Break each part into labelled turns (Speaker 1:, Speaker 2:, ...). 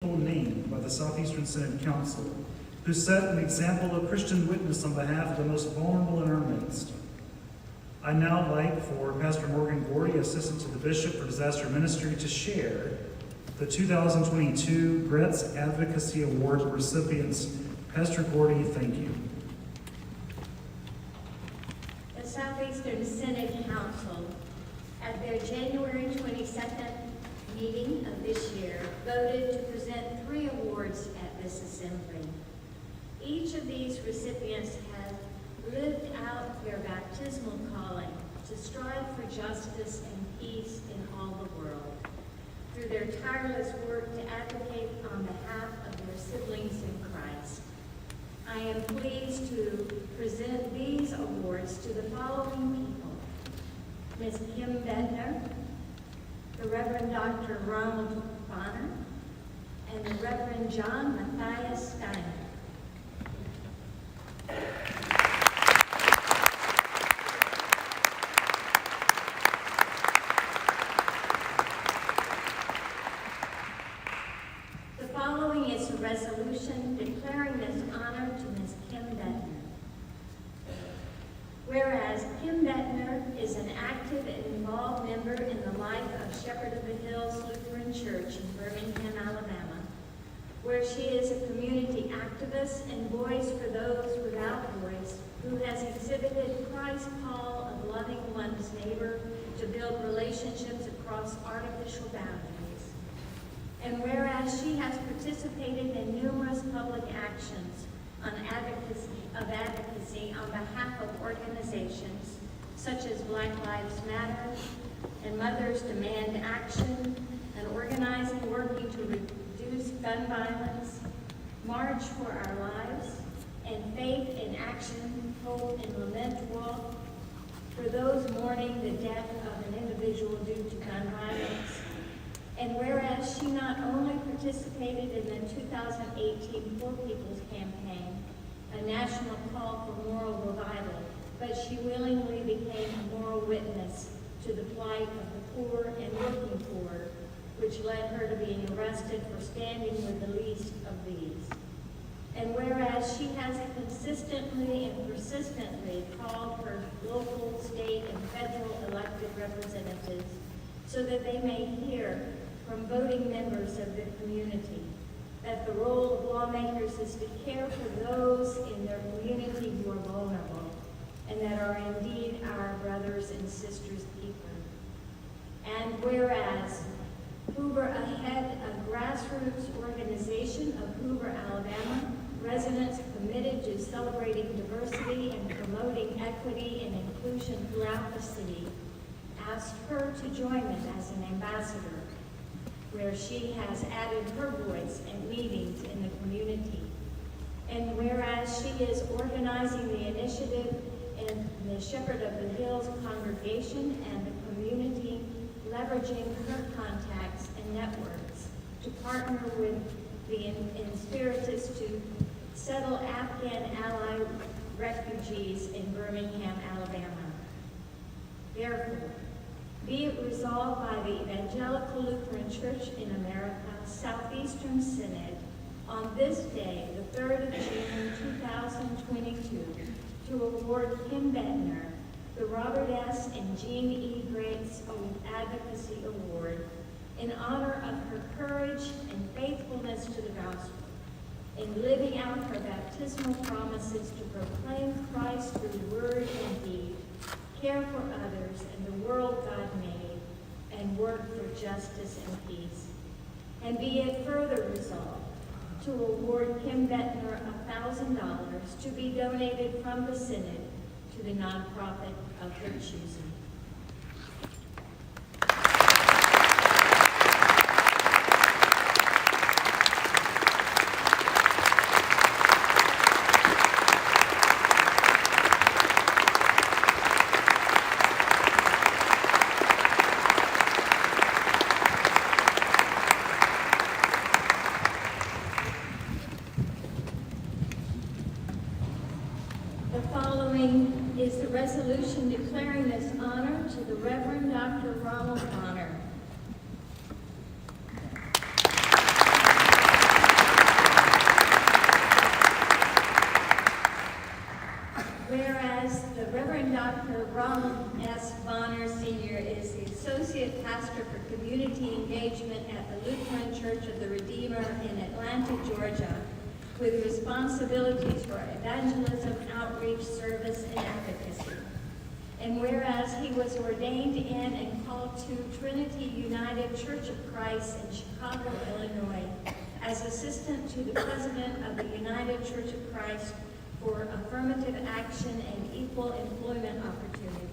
Speaker 1: named by the Southeastern Synod Council, who set an example of Christian witness on behalf of the most vulnerable in our midst. I'd now like for Pastor Morgan Gordy, Assistant to the Bishop for Disaster Ministry, to share the 2022 Graetz Advocacy Award recipients. Pastor Gordy, thank you.
Speaker 2: The Southeastern Synod Council, at their January 22nd meeting of this year, voted to present 3 awards at this assembly. Each of these recipients has lived out their baptismal calling to strive for justice and peace in all the world, through their tireless work to advocate on behalf of their siblings in Christ. I am pleased to present these awards to the following people: Ms. Kim Bedner, the Reverend Dr. Ronald Bonner, and the Reverend John Matthias Steiner. The following is a resolution declaring this honor to Ms. Kim Bedner. Whereas Kim Bedner is an active and involved member in the life of Shepherd of the Hills Lutheran Church in Birmingham, Alabama, where she is a community activist and voice for those without voice, who has exhibited Christ's call of loving one's neighbor to build relationships across artificial boundaries. And whereas she has participated in numerous public actions on advocacy on behalf of organizations such as Black Lives Matter and Mothers Demand Action, and organizing working to reduce gun violence, March for Our Lives, and Faith in Action, Hope and Lament Walk, for those mourning the death of an individual due to gun violence. And whereas she not only participated in the 2018 Poor People's Campaign, a national call for moral revival, but she willingly became a moral witness to the plight of the poor and working poor, which led her to being arrested for standing with the least of these. And whereas she has consistently and persistently called her local, state, and federal elected representatives so that they may hear from voting members of the community that the role of lawmakers is to care for those in their community who are vulnerable and that are indeed our brothers and sisters keeper. And whereas Hoover Ahead, a grassroots organization of Hoover, Alabama, residents committed to celebrating diversity and promoting equity and inclusion throughout the city, asked her to join it as an ambassador, where she has added her voice in meetings in the community. And whereas she is organizing the initiative in the Shepherd of the Hills congregation and the community, leveraging her contacts and networks to partner with the Inspiritus to settle Afghan ally refugees in Birmingham, Alabama. Therefore, be it resolved by the Evangelical Lutheran Church in America, Southeastern Synod, on this day, the 3rd of June, 2022, to award Kim Bedner the Robert S. and Jean E. Graetz Advocacy Award in honor of her courage and faithfulness to the gospel, in living out her baptismal promises to proclaim Christ through word and deed, care for others and the world God made, and work for justice and peace. And be it further resolved to award Kim Bedner $1,000 to be donated from the Synod to the nonprofit of her choosing. The following is the resolution declaring this honor to the Reverend Dr. Ronald Bonner. Dr. Ronald S. Bonner, Sr. is the Associate Pastor for Community Engagement at the Lutheran Church of the Redeemer in Atlanta, Georgia, with responsibilities for evangelism, outreach, service, and advocacy. And whereas he was ordained in and called to Trinity United Church of Christ in Chicago, Illinois, as assistant to the president of the United Church of Christ for affirmative action and equal employment opportunity.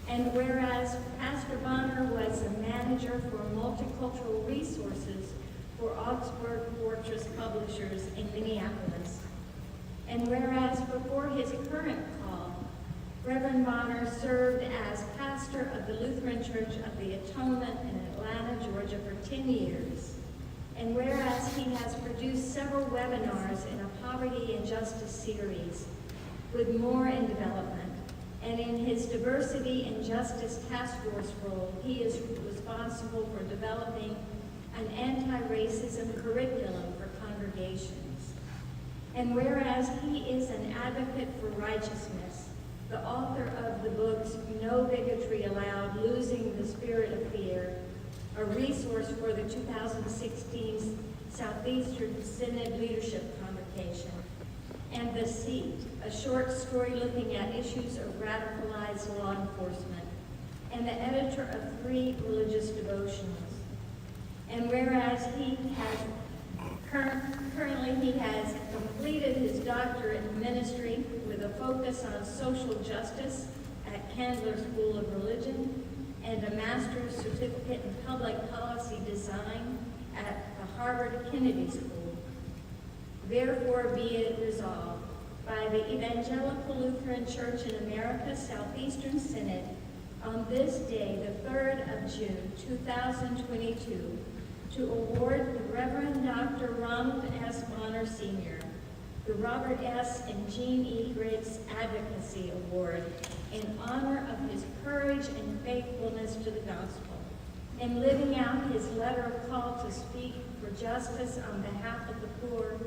Speaker 2: And whereas Pastor Bonner was a manager for multicultural resources for Augsburg Fortress Publishers in Minneapolis. And whereas before his current call, Reverend Bonner served as pastor of the Lutheran Church of the Atonement in Atlanta, Georgia for 10 years. And whereas he has produced several webinars in a poverty and justice series, with more in development, and in his diversity and justice task force role, he is responsible for developing an anti-racism curriculum for congregations. And whereas he is an advocate for righteousness, the author of the books No Bigotry Allowed, Losing the Spirit of Fear, a resource for the 2016 Southeastern Synod Leadership Convocation, and The Seat, a short story looking at issues of radicalized law enforcement, and the editor of 3 religious devotionals. And whereas he has currently he has completed his doctorate in ministry with a focus on social justice at Candler School of Religion, and a master's certificate in public policy design at the Harvard Kennedy School. Therefore be it resolved by the Evangelical Lutheran Church in America Southeastern Synod on this day, the 3rd of June, 2022, to award the Reverend Dr. Ronald S. Bonner, Sr. the Robert S. and Jean E. Graetz Advocacy Award in honor of his courage and faithfulness to the gospel, in living out his letter of call to speak for justice on behalf of the poor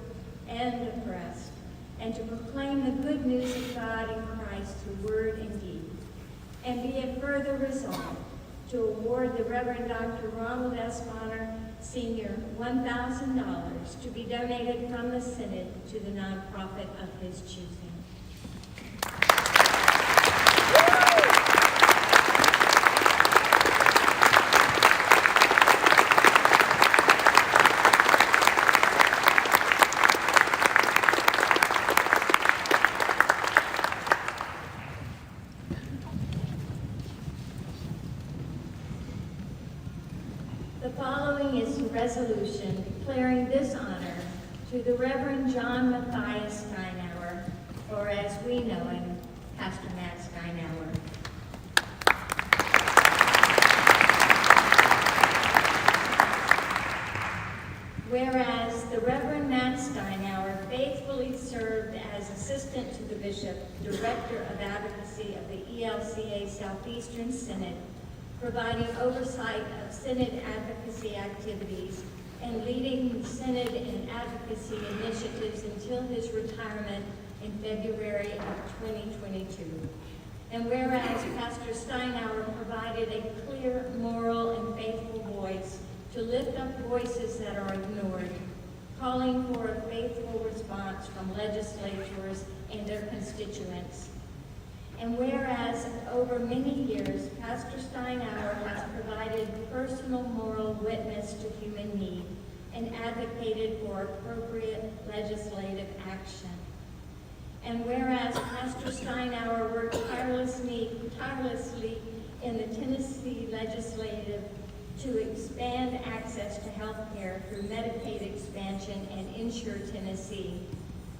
Speaker 2: and oppressed, and to proclaim the good news of God in Christ through word and deed. And be it further resolved to award the Reverend Dr. Ronald S. Bonner, Sr. $1,000 to be donated from the Synod to the nonprofit of his choosing. The following is a resolution declaring this honor to the Reverend John Matthias Steinauer, or as we know him, Pastor Matt Steinauer. Whereas the Reverend Matt Steinauer faithfully served as assistant to the bishop, director of advocacy of the ELCA Southeastern Synod, providing oversight of Synod advocacy activities and leading Synod and advocacy initiatives until his retirement in February of 2022. And whereas Pastor Steinauer provided a clear, moral, and faithful voice to lift up voices that are ignored, calling for a faithful response from legislators and their constituents. And whereas over many years, Pastor Steinauer has provided personal moral witness to human need and advocated for appropriate legislative action. And whereas Pastor Steinauer worked tirelessly in the Tennessee legislative to expand access to health care through Medicaid expansion and Insure Tennessee,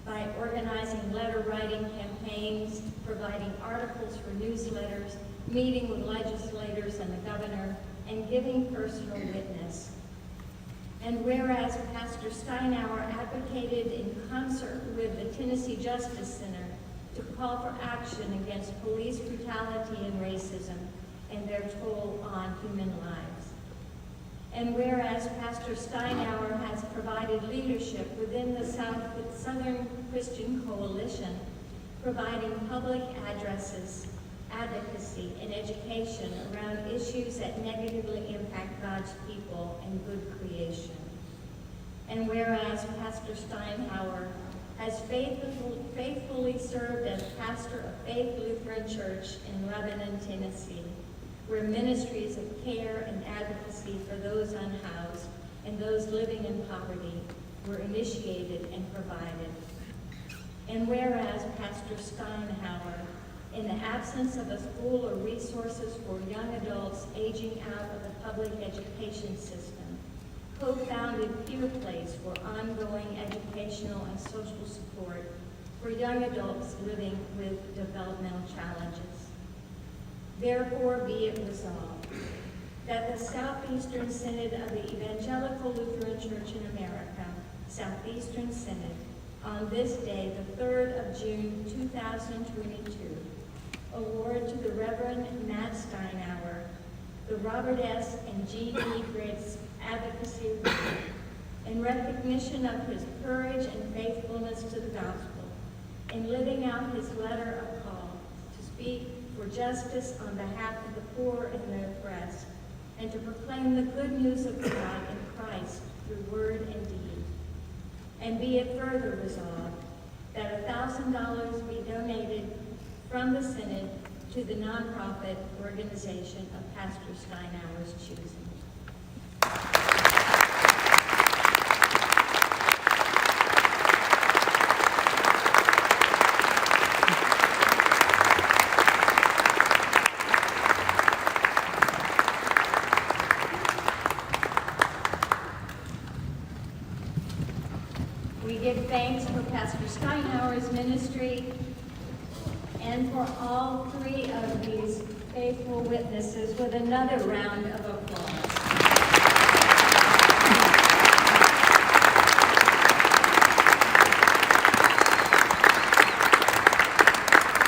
Speaker 2: by organizing letter-writing campaigns, providing articles for newsletters, meeting with legislators and the governor, and giving personal witness. And whereas Pastor Steinauer advocated in concert with the Tennessee Justice Center to call for action against police brutality and racism and their toll on human lives. And whereas Pastor Steinauer has provided leadership within the Southern Christian Coalition, providing public addresses, advocacy, and education around issues that negatively impact God's people and good creation. And whereas Pastor Steinhauer has faithfully served as pastor of Faith Lutheran Church in Lebanon, Tennessee, where ministries of care and advocacy for those unhoused and those living in poverty were initiated and provided. And whereas Pastor Steinhauer, in the absence of a school or resources for young adults aging out of the public education system, co-founded Peer Place for ongoing educational and social support for young adults living with developmental challenges. Therefore be it resolved that the Southeastern Synod of the Evangelical Lutheran Church in America, Southeastern Synod, on this day, the 3rd of June, 2022, award to the Reverend Matt Steinhauer the Robert S. and Jean E. Graetz Advocacy Award in recognition of his courage and faithfulness to the gospel in living out his letter of call to speak for justice on behalf of the poor and the oppressed, and to proclaim the good news of God in Christ through word and deed. And be it further resolved that $1,000 be donated from the Synod to the nonprofit organization of Pastor Steinhauer's choosing. We give thanks for Pastor Steinhauer's ministry and for all three of these faithful witnesses with another round of applause.